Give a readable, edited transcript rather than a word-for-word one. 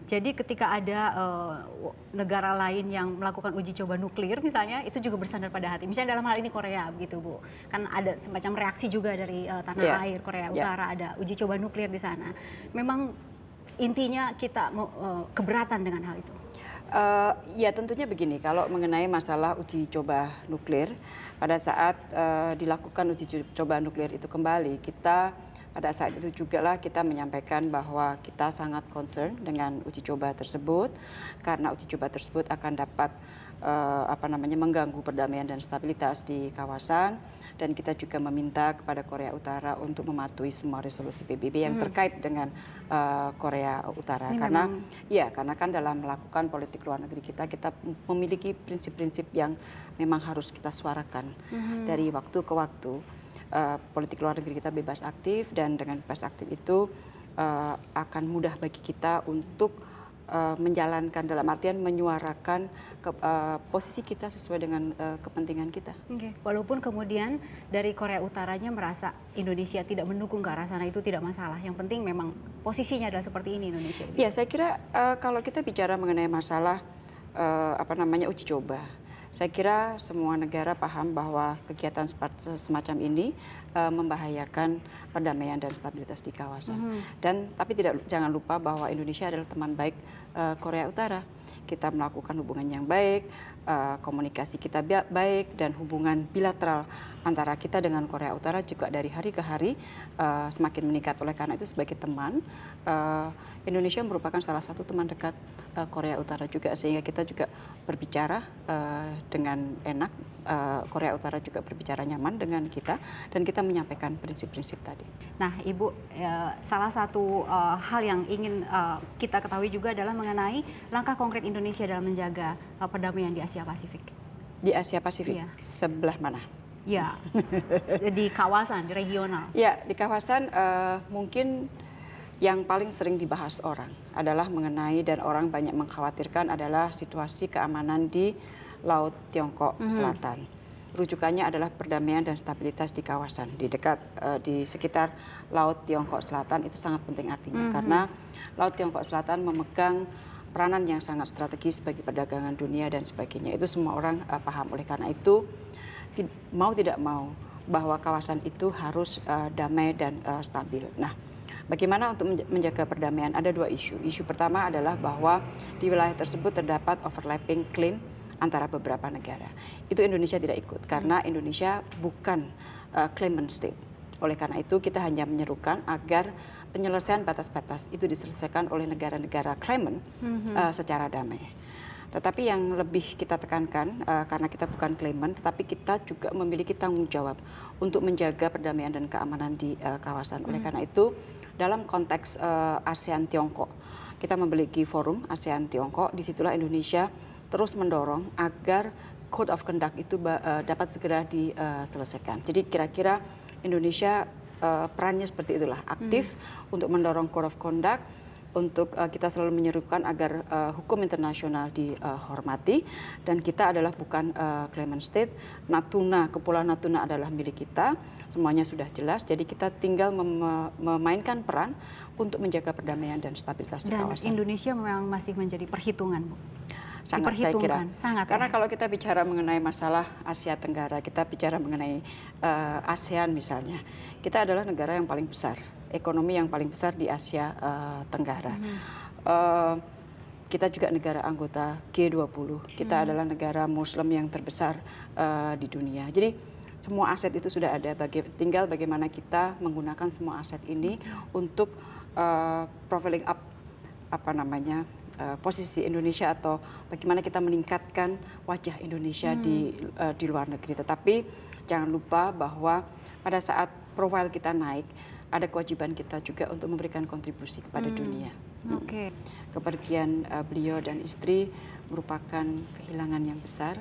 Jadi ketika ada negara lain yang melakukan uji coba nuklir misalnya, itu juga bersandar pada hati. Misalnya dalam hal ini Korea begitu Bu, kan ada semacam reaksi juga dari tanah air Korea Utara, ada uji coba nuklir di sana. Memang intinya kita keberatan dengan hal itu. Ya tentunya begini, kalau mengenai masalah uji coba nuklir, pada saat dilakukan uji coba nuklir itu kembali, kita pada saat itu juga lah kita menyampaikan bahwa kita sangat concern dengan uji coba tersebut, karena uji coba tersebut akan dapat mengganggu perdamaian dan stabilitas di kawasan. Dan kita juga meminta kepada Korea Utara untuk mematuhi semua resolusi PBB yang terkait dengan Korea Utara. Karena kan dalam melakukan politik luar negeri kita memiliki prinsip-prinsip yang memang harus kita suarakan dari waktu ke waktu. Politik luar negeri kita bebas aktif, dan dengan bebas aktif itu akan mudah bagi kita untuk menjalankan, dalam artian menyuarakan posisi kita sesuai dengan kepentingan kita. Walaupun kemudian dari Korea Utaranya merasa Indonesia tidak mendukung ke arah sana, itu tidak masalah. Yang penting memang posisinya adalah seperti ini Indonesia. Ya, saya kira kalau kita bicara mengenai masalah uji coba, saya kira semua negara paham bahwa kegiatan semacam ini membahayakan perdamaian dan stabilitas di kawasan. Tapi jangan lupa bahwa Indonesia adalah teman baik Korea Utara. Kita melakukan hubungan yang baik, komunikasi kita baik, dan hubungan bilateral antara kita dengan Korea Utara juga dari hari ke hari semakin meningkat. Oleh karena itu sebagai teman, Indonesia merupakan salah satu teman dekat Korea Utara juga, sehingga kita juga berbicara dengan enak, Korea Utara juga berbicara nyaman dengan kita, dan kita menyampaikan prinsip-prinsip tadi. Nah Ibu, salah satu hal yang ingin kita ketahui juga adalah mengenai langkah konkret Indonesia dalam menjaga perdamaian di Asia Pasifik. Di Asia Pasifik? Iya. Sebelah mana? Ya, di kawasan, di regional. Ya, di kawasan mungkin yang paling sering dibahas orang adalah mengenai, dan orang banyak mengkhawatirkan, adalah situasi keamanan di Laut Tiongkok Selatan. Rujukannya adalah perdamaian dan stabilitas di kawasan, di sekitar Laut Tiongkok Selatan. Itu sangat penting artinya, karena Laut Tiongkok Selatan memegang peranan yang sangat strategis bagi perdagangan dunia dan sebagainya. Itu semua orang paham. Oleh karena itu, mau tidak mau bahwa kawasan itu harus damai dan stabil. Nah, bagaimana untuk menjaga perdamaian? Ada dua isu. Isu pertama adalah bahwa di wilayah tersebut terdapat overlapping claim antara beberapa negara. Itu Indonesia tidak ikut, karena Indonesia bukan claimant state. Oleh karena itu kita hanya menyerukan agar penyelesaian batas-batas itu diselesaikan oleh negara-negara claimant secara damai. Tetapi yang lebih kita tekankan, karena kita bukan claimant, tetapi kita juga memiliki tanggung jawab untuk menjaga perdamaian dan keamanan di kawasan. Oleh karena itu, dalam konteks ASEAN-Tiongkok, kita memiliki forum ASEAN-Tiongkok. Disitulah Indonesia terus mendorong agar Code of Conduct itu dapat segera diselesaikan. Jadi kira-kira Indonesia perannya seperti itulah, aktif untuk mendorong Code of Conduct, untuk kita selalu menyerukan agar hukum internasional dihormati, dan kita adalah bukan claimant state. Natuna, Kepulauan Natuna adalah milik kita, semuanya sudah jelas. Jadi kita tinggal memainkan peran untuk menjaga perdamaian dan stabilitas di kawasan. Dan Indonesia memang masih menjadi perhitungan, Bu. Sangat, saya kira. Sangat, karena kalau kita bicara mengenai masalah Asia Tenggara, kita bicara mengenai ASEAN misalnya, kita adalah negara yang paling besar, ekonomi yang paling besar di Asia Tenggara. Kita juga negara anggota G20, kita adalah negara Muslim yang terbesar di dunia. Jadi semua aset itu sudah ada, tinggal bagaimana kita menggunakan semua aset ini untuk profiling up posisi Indonesia, atau bagaimana kita meningkatkan wajah Indonesia di luar negeri. Tetapi jangan lupa bahwa pada saat profil kita naik, ada kewajiban kita juga untuk memberikan kontribusi kepada dunia. Kepergian beliau dan istri merupakan kehilangan yang besar.